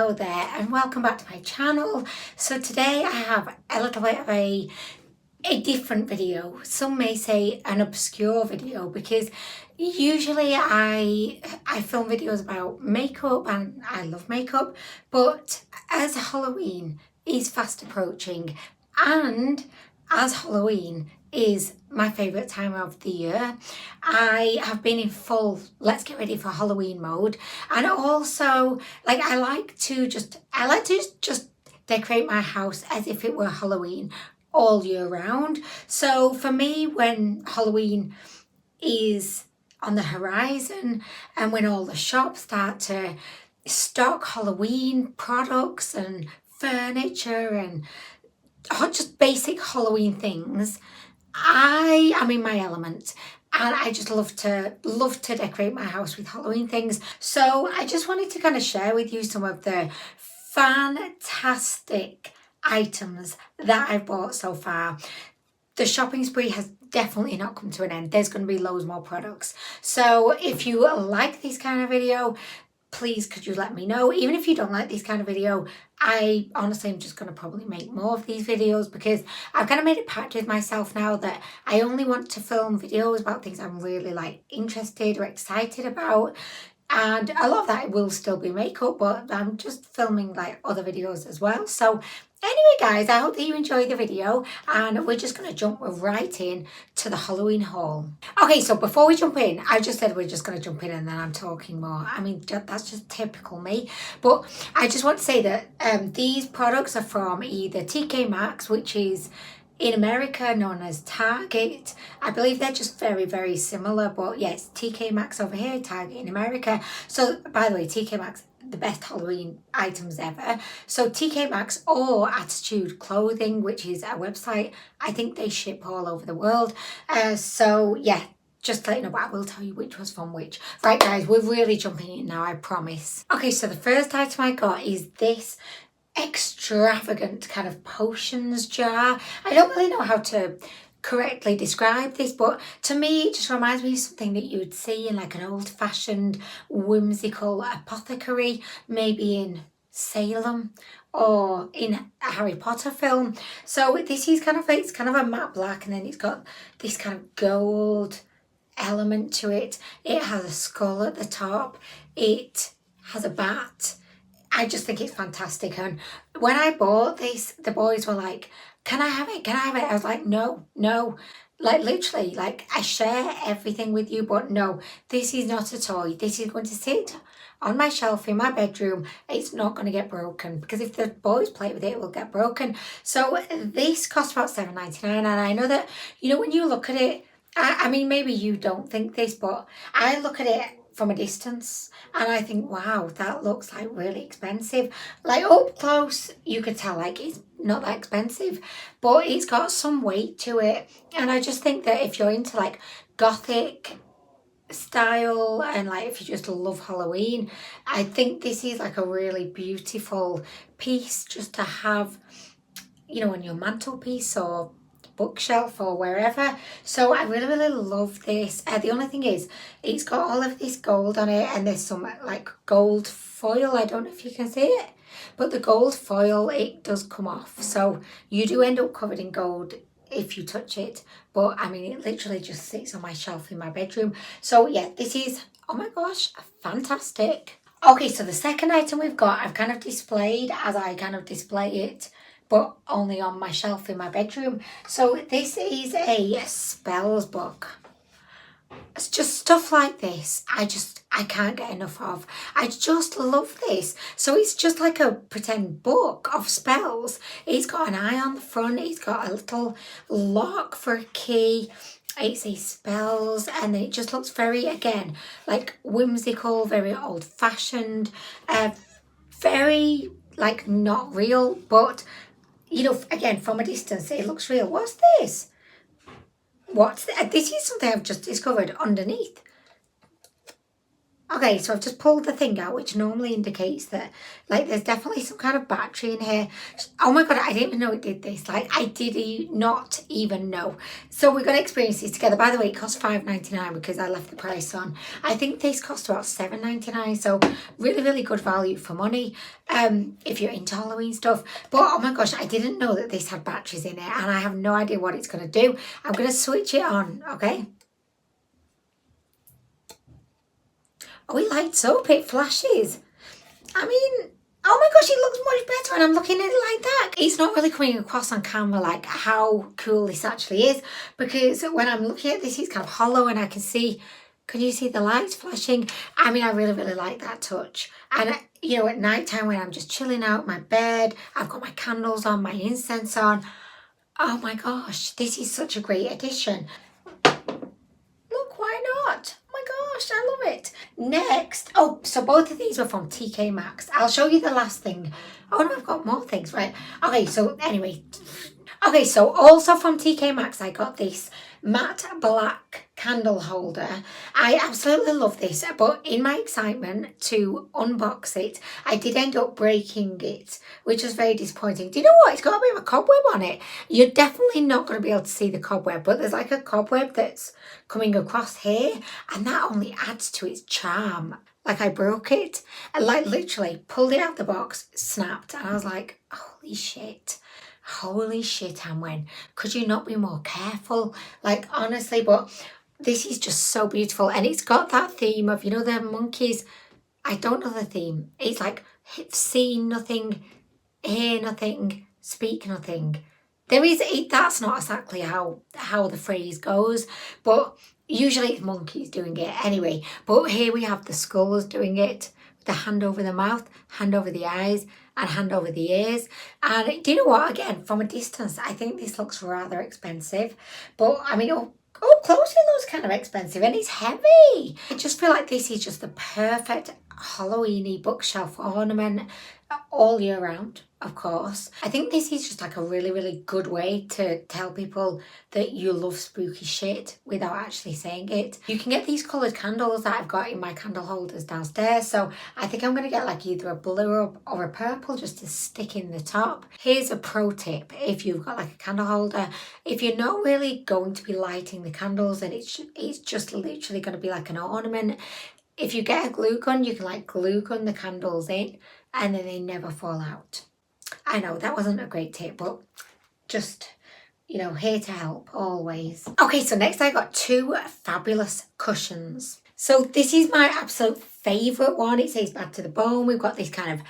Hello there and welcome back to my channel. So today I have a little bit of a different video. Some may say an obscure video because usually I film videos about makeup and I love makeup, but as Halloween is fast approaching and as Halloween is my favourite time of the year, I have been in full let's get ready for Halloween mode. And also, like, I like to just decorate my house as if it were Halloween all year round. So for me, when Halloween is on the horizon and when all the shops start to stock Halloween products and furniture and just basic Halloween things, I am in my element and I just love to decorate my house with Halloween things. So I just wanted to kind of share with you some of the fantastic items that I've bought so far. The shopping spree has definitely not come to an end. There's going to be loads more products. So if you like this kind of video, please could you let me know. Even if you don't like this kind of video, I honestly am just going to probably make more of these videos because I've kind of made a pact with myself now that I only want to film videos about things I'm really like interested or excited about. And a lot of that will still be makeup, but I'm just filming like other videos as well. So anyway guys, I hope that you enjoy the video and we're just going to jump right in to the Halloween haul. Okay, so before we jump in, I just said we're just going to jump in and then I'm talking more. I mean, that's just typical me. But I just want to say that these products are from either TK MAXX, which is in America known as Target. I believe they're just very, very similar, but yes, TK MAXX over here, Target in America. So by the way, TK MAXX, the best Halloween items ever. So TK MAXX or Attitude Clothing, which is a website. I think they ship all over the world. So yeah, just to let you know, but I will tell you which was from which. Right guys, we're really jumping in now, I promise. Okay, so the first item I got is this extravagant kind of potions jar. I don't really know how to correctly describe this, but to me it just reminds me of something that you would see in like an old-fashioned whimsical apothecary, maybe in Salem or in a Harry Potter film. So this is kind of, it's kind of a matte black and then it's got this kind of gold element to it. It has a skull at the top. It has a bat. I just think it's fantastic. And when I bought this, the boys were like, can I have it? Can I have it? I was like, no. Like literally, like I share everything with you, but no, this is not a toy. This is going to sit on my shelf in my bedroom. It's not going to get broken because if the boys play with it, it will get broken. So this cost about $7.99. And I know that, you know, when you look at it, I mean, maybe you don't think this, but I look at it from a distance and I think, wow, that looks like really expensive. Like up close you could tell like it's not that expensive, but it's got some weight to it. And I just think that if you're into like Gothic style and like if you just love Halloween, I think this is like a really beautiful piece just to have, you know, on your mantelpiece or bookshelf or wherever. So I really love this. The only thing is it's got all of this gold on it and there's some like gold foil. I don't know if you can see it, but the gold foil, it does come off, so you do end up covered in gold if you touch it. But I mean, it literally just sits on my shelf in my bedroom. So yeah, this is, oh my gosh, fantastic. Okay, so the second item we've got, I've kind of displayed as I kind of display it, but only on my shelf in my bedroom. So this is a spells book. It's just stuff like this. I can't get enough of. I just love this. So it's just like a pretend book of spells. It's got an eye on the front. It's got a little lock for a key. It says spells and then it just looks very, again, like whimsical, very old-fashioned, very like not real, but you know, again, from a distance, it looks real. What's this? This is something I've just discovered underneath. Okay, so I've just pulled the thing out, which normally indicates that, like, there's definitely some kind of battery in here. Oh my God, I didn't even know it did this. Like, I did not even know. So we're going to experience this together. By the way, it cost $5.99 because I left the price on. I think this cost about $7.99, so really, really good value for money if you're into Halloween stuff. But oh my gosh, I didn't know that this had batteries in it, and I have no idea what it's going to do. I'm going to switch it on, okay? Oh, it lights up, it flashes. I mean, oh my gosh, it looks much better and I'm looking at it like that. It's not really coming across on camera like how cool this actually is, because when I'm looking at this, it's kind of hollow and I can see, can you see the lights flashing? I mean, I really, really like that touch. And you know, at night time when I'm just chilling out my bed, I've got my candles on, my incense on. Oh my gosh, this is such a great addition. Look, why not? Oh my gosh, I love it. Next, oh, so both of these were from TK Maxx. I'll show you the last thing. Oh no, I've got more things, right? Okay, so anyway. Okay, so also from TK Maxx, I got this matte black candle holder. I absolutely love this, but in my excitement to unbox it, I did end up breaking it, which was very disappointing. Do you know what? It's got a bit of a cobweb on it. You're definitely not going to be able to see the cobweb, but there's like a cobweb that's coming across here, and that only adds to its charm. Like, I broke it, and like literally pulled it out the box, snapped, and I was like, holy shit. Holy shit, Anwen. Could you not be more careful? Like, honestly, but this is just so beautiful. And it's got that theme of, you know, the monkeys. I don't know the theme. It's like see nothing, hear nothing, speak nothing. There is, that's not exactly how the phrase goes, but usually it's monkeys doing it anyway. But here we have the skulls doing it, the hand over the mouth, hand over the eyes, and hand over the ears. And do you know what? Again, from a distance, I think this looks rather expensive. But I mean, up close it looks kind of expensive, and it's heavy. I just feel like this is just the perfect Halloweeny bookshelf ornament all year round, of course. I think this is just like a really, really good way to tell people that you love spooky shit without actually saying it. You can get these coloured candles that I've got in my candle holders downstairs, so I think I'm going to get like either a blue or a purple just to stick in the top. Here's a pro tip: if you've got like a candle holder, if you're not really going to be lighting the candles and it's just literally going to be like an ornament, if you get a glue gun, you can like glue gun the candles in and then they never fall out. I know that wasn't a great tip, but just, you know, here to help always. Okay, so next I got two fabulous cushions. So this is my absolute favourite one. It says Bad to the Bone. We've got this kind of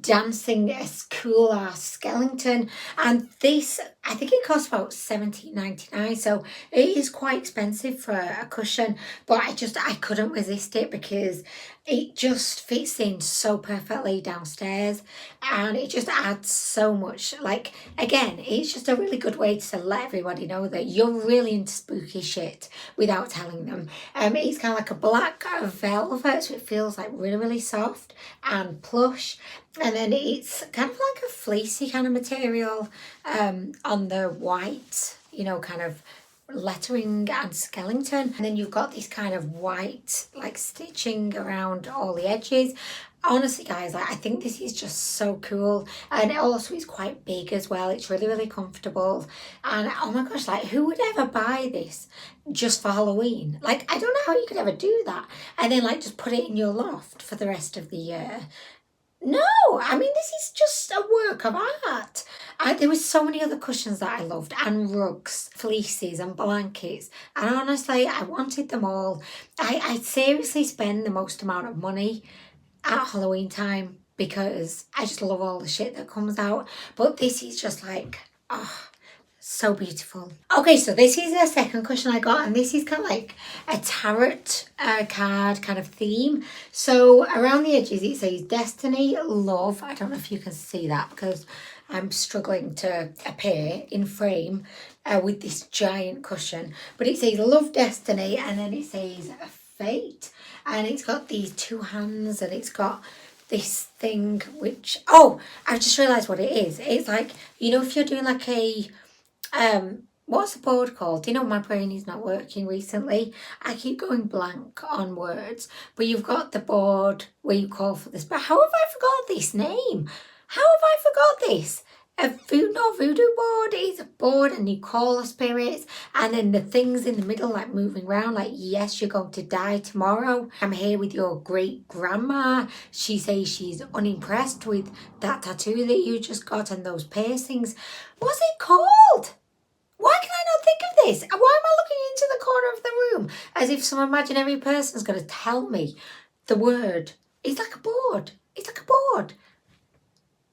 dancing cool ass skeleton, and this, I think it costs about $17.99, so it is quite expensive for a cushion, but I couldn't resist it because it just fits in so perfectly downstairs and it just adds so much. Like, again, it's just a really good way to let everybody know that you're really into spooky shit without telling them. It's kind of like a black velvet, so it feels like really, really soft and plush. And then it's kind of like a fleecy kind of material on the white, you know, kind of lettering and skeleton. And then you've got this kind of white like stitching around all the edges. Honestly, guys, I think this is just so cool, and also it's quite big as well. It's really, really comfortable, and oh my gosh, like, who would ever buy this just for Halloween? Like, I don't know how you could ever do that and then like just put it in your loft for the rest of the year. No, I mean, this is just a work of art. There was so many other cushions that I loved, and rugs, fleeces and blankets. And honestly, I wanted them all. I seriously spend the most amount of money at Halloween time because I just love all the shit that comes out. But this is just like, oh, so beautiful. Okay, so this is the second cushion I got, and this is kind of like a tarot card kind of theme. So around the edges it says destiny, love. I don't know if you can see that because I'm struggling to appear in frame with this giant cushion. But it says love, destiny, and then it says fate. And it's got these two hands, and it's got this thing which, oh, I've just realised what it is. It's like, you know, if you're doing like a what's the board called? Do you know, my brain is not working recently. I keep going blank on words. But you've got the board where you call for this. But how have I forgot this name? How have I forgot this? Not voodoo board. It's a board and you call the spirits, and then the things in the middle like moving around like, yes, you're going to die tomorrow. I'm here with your great grandma. She says she's unimpressed with that tattoo that you just got and those piercings. What's it called? Why can I not think of this? And why am I looking into the corner of the room as if some imaginary person's going to tell me the word? It's like a board. It's like a board.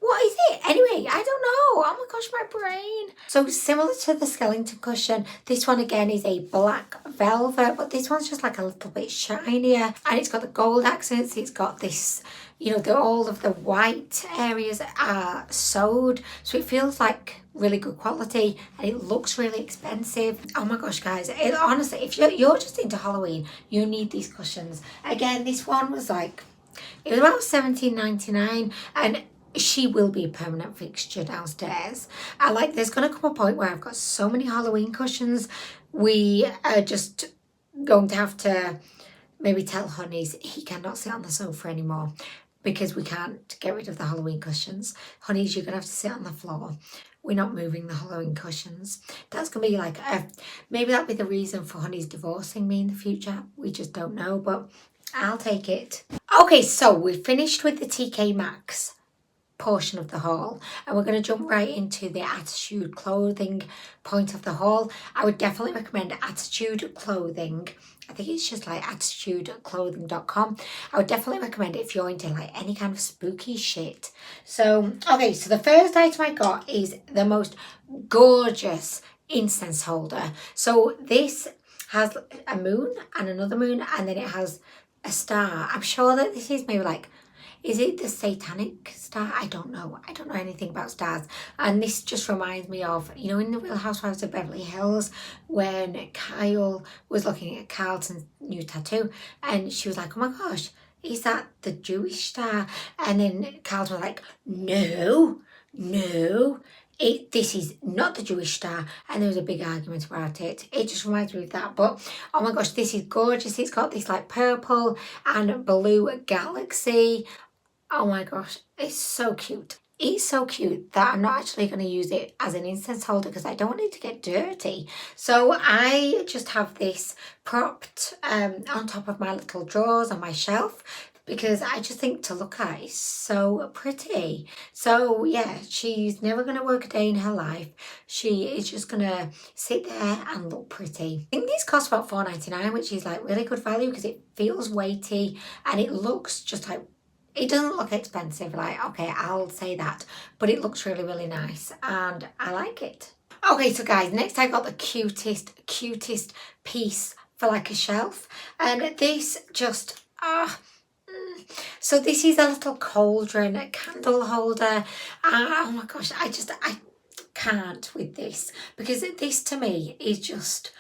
What is it? Anyway, I don't know. Oh my gosh, my brain. So similar to the skeleton cushion, this one again is a black velvet, but this one's just like a little bit shinier. And it's got the gold accents. It's got this, you know, all of the white areas are sewed. So it feels like really good quality and it looks really expensive. Oh my gosh, guys. Honestly, if you're just into Halloween, you need these cushions. Again, this one was like, it was about $17.99, and she will be a permanent fixture downstairs. There's going to come a point where I've got so many Halloween cushions, we are just going to have to maybe tell Honeys he cannot sit on the sofa anymore because we can't get rid of the Halloween cushions. Honeys, you're going to have to sit on the floor. We're not moving the Halloween cushions. That's going to be like, maybe that'll be the reason for Honeys divorcing me in the future. We just don't know, but I'll take it. Okay, so we've finished with the TK MAXX portion of the haul, and we're going to jump right into the Attitude clothing point of the haul. I would definitely recommend Attitude clothing. I think it's just like attitudeclothing.com. I would definitely recommend it if you're into like any kind of spooky shit. So okay, so the first item I got is the most gorgeous incense holder. So this has a moon and another moon, and then it has a star. I'm sure that this is maybe like, is it the satanic star? I don't know. I don't know anything about stars. And this just reminds me of, you know, in the Real Housewives of Beverly Hills, when Kyle was looking at Carlton's new tattoo and she was like, oh my gosh, is that the Jewish star? And then Carlton was like, no, this is not the Jewish star. And there was a big argument about it. It just reminds me of that. But oh my gosh, this is gorgeous. It's got this like purple and blue galaxy. Oh my gosh, it's so cute. It's so cute that I'm not actually going to use it as an incense holder because I don't want it to get dirty. So I just have this propped on top of my little drawers on my shelf because I just think to look at is so pretty. So yeah, she's never going to work a day in her life. She is just going to sit there and look pretty. I think these cost about $4.99, which is like really good value because it feels weighty and it looks just like, it doesn't look expensive, like, okay, I'll say that, but it looks really, really nice and I like it. Okay, so guys, next I got the cutest piece for like a shelf, and this just, so this is a little cauldron, a candle holder. Oh my gosh, I can't with this because this to me is just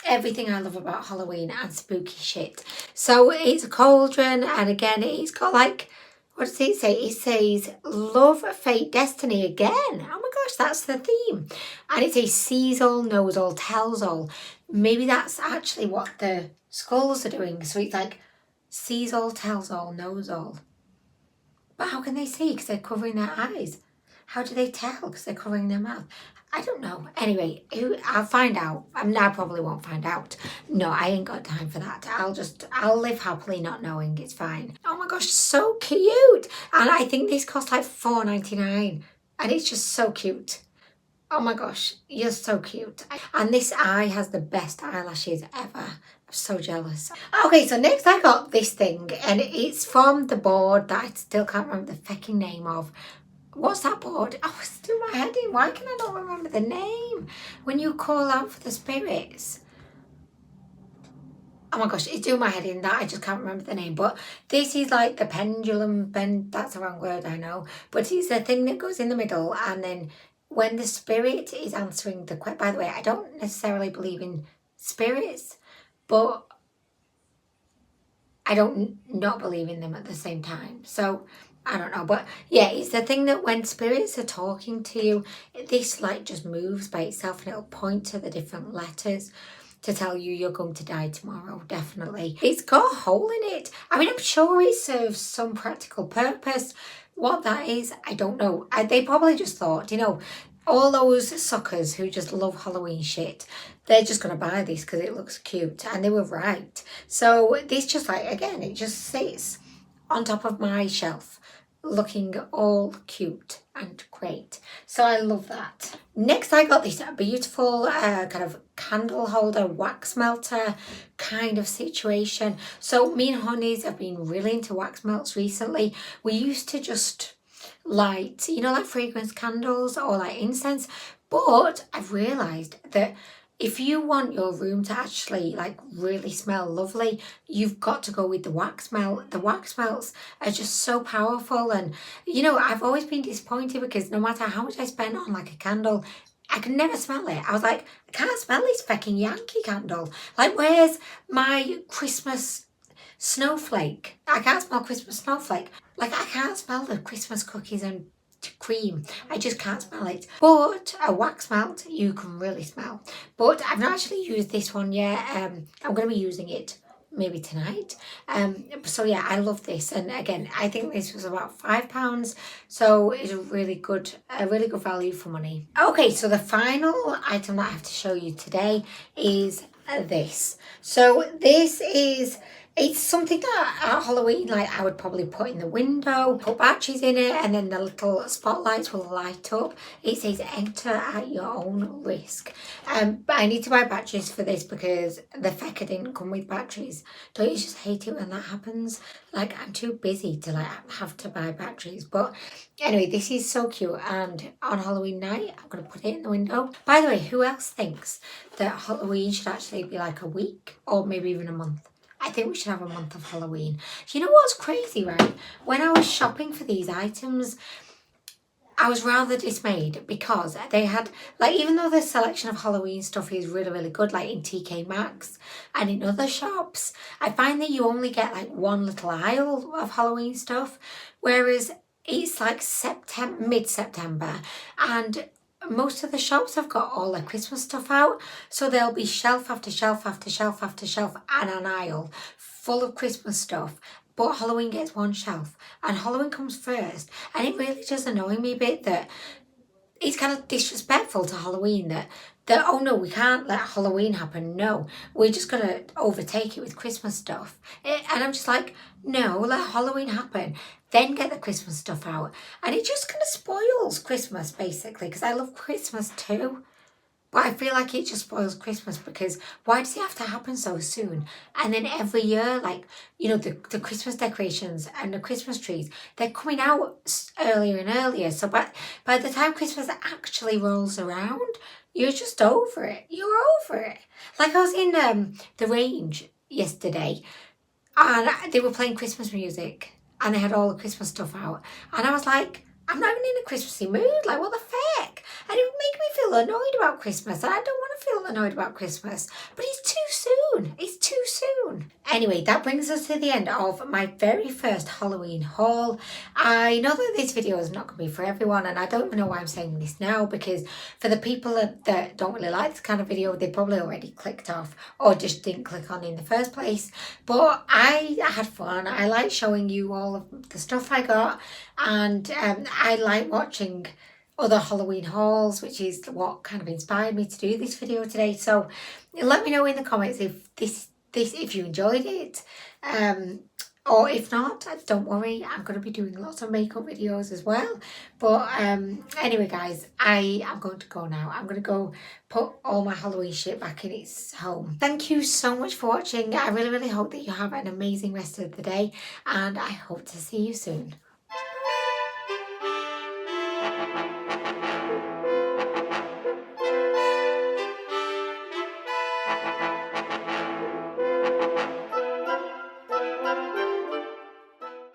everything I love about Halloween and spooky shit. So it's a cauldron, and again it's got like, what does it say? It says love, fate, destiny again. Oh my gosh, that's the theme. And it says sees all, knows all, tells all. Maybe that's actually what the skulls are doing. So it's like sees all, tells all, knows all. But how can they see? Because they're covering their eyes. How do they tell? Because they're covering their mouth. I don't know. Anyway, I'll find out. I probably won't find out. No, I ain't got time for that. I'll live happily not knowing. It's fine. Oh my gosh, so cute. And I think this cost like $4.99. And it's just so cute. Oh my gosh, you're so cute. And this eye has the best eyelashes ever. I'm so jealous. Okay, so next I got this thing. And it's from the board that I still can't remember the fucking name of. What's that board? Oh, it's through my head in. Why can I not remember the name? When you call out for the spirits. Oh my gosh, it's doing my head in that. I just can't remember the name. But this is like the pendulum bend. That's the wrong word, I know. But it's the thing that goes in the middle. And then when the spirit is answering the question. By the way, I don't necessarily believe in spirits. But I don't not believe in them at the same time. So I don't know, but yeah, it's the thing that when spirits are talking to you, this light just moves by itself and it'll point to the different letters to tell you you're going to die tomorrow, definitely. It's got a hole in it. I mean, I'm sure it serves some practical purpose. What that is, I don't know. They probably just thought, you know, all those suckers who just love Halloween shit, they're just going to buy this because it looks cute. And they were right. So this just like, again, it just sits on top of my shelf looking all cute and great. So I love that. Next I got this beautiful kind of candle holder wax melter kind of situation. So me and Honeys have been really into wax melts recently. We used to just light, you know, like fragrance candles or like incense, but I've realised that if you want your room to actually like really smell lovely, you've got to go with the wax melt. The wax melts are just so powerful, and you know, I've always been disappointed because no matter how much I spent on like a candle, I could never smell it. I was like, I can't smell this fucking Yankee candle. Like, where's my Christmas snowflake? I can't smell Christmas snowflake. Like, I can't smell the Christmas cookies and cream. I just can't smell it. But a wax melt you can really smell. But I've not actually used this one yet. I'm going to be using it maybe tonight. So yeah, I love this, and again, I think this was about £5, so it's a really good value for money. Okay, so the final item that I have to show you today is this. So this is, it's something that at Halloween, like I would probably put in the window, put batteries in it, and then the little spotlights will light up. It says enter at your own risk. But I need to buy batteries for this because the fecker didn't come with batteries. Don't you just hate it when that happens? Like, I'm too busy to like have to buy batteries. But anyway, this is so cute, and on Halloween night, I'm going to put it in the window. By the way, who else thinks that Halloween should actually be like a week or maybe even a month? I think we should have a month of Halloween. You know what's crazy, right? When I was shopping for these items, I was rather dismayed because they had, like, even though the selection of Halloween stuff is really, really good, like in TK MAXX and in other shops, I find that you only get like one little aisle of Halloween stuff, whereas it's like mid-September, and most of the shops have got all their Christmas stuff out, so there'll be shelf after shelf after shelf after shelf and an aisle full of Christmas stuff, but Halloween gets one shelf and Halloween comes first, and it really does annoy me a bit that it's kind of disrespectful to Halloween that oh no, we can't let Halloween happen. No, we're just going to overtake it with Christmas stuff. And I'm just like, no, let Halloween happen. Then get the Christmas stuff out. And it just kind of spoils Christmas, basically, because I love Christmas too. But I feel like it just spoils Christmas because why does it have to happen so soon? And then every year, like, you know, the Christmas decorations and the Christmas trees, they're coming out earlier and earlier. So by the time Christmas actually rolls around, you're just over it. You're over it. Like, I was in the range yesterday and they were playing Christmas music and they had all the Christmas stuff out. And I was like, I'm not even in a Christmassy mood. Like, what the feck? And it would make me feel annoyed about Christmas. And I don't want to feel annoyed about Christmas. But it's too soon. It's too soon. Anyway, that brings us to the end of my very first Halloween haul. I know that this video is not going to be for everyone. And I don't even know why I'm saying this now. Because for the people that don't really like this kind of video, they probably already clicked off or just didn't click on in the first place. But I had fun. I like showing you all of the stuff I got. And I like watching other Halloween hauls, which is what kind of inspired me to do this video today. So let me know in the comments if if you enjoyed it, or if not, don't worry, I'm going to be doing lots of makeup videos as well. But anyway guys, I am going to go now. I'm going to go put all my Halloween shit back in its home. Thank you so much for watching. I really hope that you have an amazing rest of the day, and I hope to see you soon.